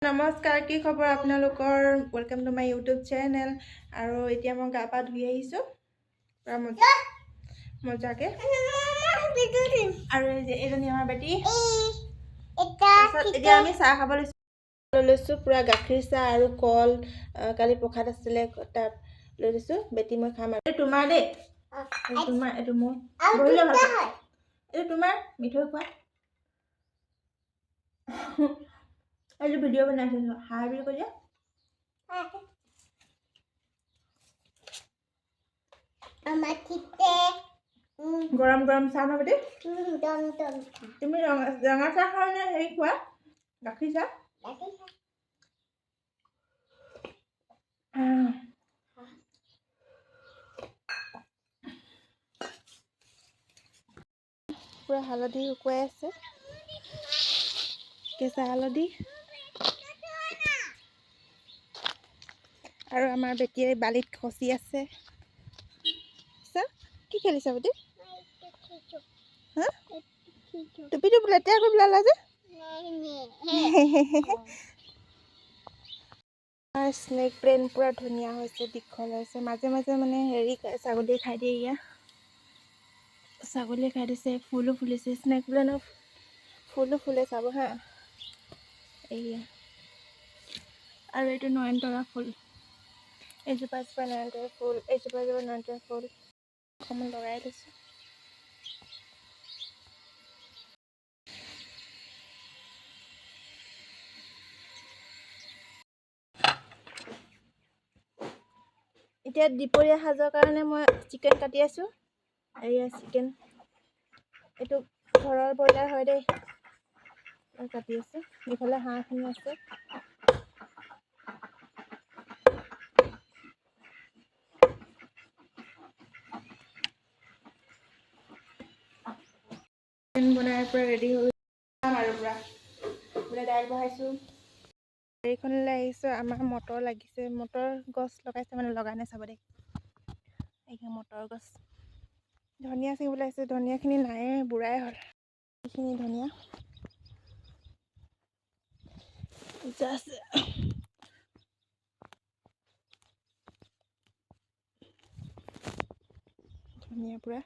নমস্কাৰ, কি খবৰ আপোনালোকৰ? Welcome to my YouTube channel. আৰু এতিয়া মই গা পা ধুই আহিছোঁ পুৰা মজাকে। আৰু এইজনী আমাৰ বেটি। এতিয়া আমি চাহ খাব লৈছোঁ পুৰা গাখীৰ চাহ আৰু কল। কালি প্ৰসাদ আছিলে তাত লৈ লৈছোঁ। বেটি মই খাম আৰু তোমাৰ দেই, তোমাৰ এইটো মোৰ বহি লোৱা ভাল। এইটো তোমাৰ মিঠৈ খোৱা। এইটো ভিডিঅ' বনাইছোঁ হাই বুলি কৈ দিয়া। গৰম গৰম চাহ ন বেটি? তুমি ৰঙা চাহ খোৱা নে হেৰি খোৱা গাখীৰ চাহ? পুৰা হালধি শুকুৱাই আছে, কেঁচা হালধি। আৰু আমাৰ বেটিয়ে বালিত খচি আছে। কি খেলিছা বেটি? হা টুপিটো লেতেৰা কৰি পেলালা যে। স্নেক প্লেন পুৰা ধুনীয়া হৈছে, দীঘল হৈছে। মাজে মাজে মানে হেৰি ছাগলীয়ে খাই দিয়ে। ইয়াৰ ছাগলীয়ে খাই দিছে। ফুলো ফুলিছে, স্নেক প্লেনৰ ফুলো ফুলে চাব হা। এইয়া আৰু এইটো নয়নতৰা ফুল। এইজোপা নয়নতৰা ফুল, এইজোপা নয়নতৰা ফুল। অকণমান লগাই লৈছোঁ। এতিয়া দুপৰীয়া সাজৰ কাৰণে মই চিকেন কাটি আছোঁ। এয়া চিকেন, এইটো ঘৰৰ ব্ৰইলাৰ হয় দেই। মই কাটি আছোঁ। ইফালে হাঁহখিনি আছে। চিকেন বনাই পুৰা ৰেডি হৈ যাম আৰু পুৰা দাইল বহাইছোঁ। এইখনলৈ আহিছোঁ। আমাৰ মটৰ লাগিছে, মটৰ গছ লগাইছে, মানে লগা নাই চাব দেই। এইখিনি মটৰ গছ। ধনিয়া ছিঙিবলৈ আহিছে, ধনিয়াখিনি নায়ে, বুঢ়াই হ'ল। এইখিনি ধনিয়া জাষ্ট ধনিয়া পুৰা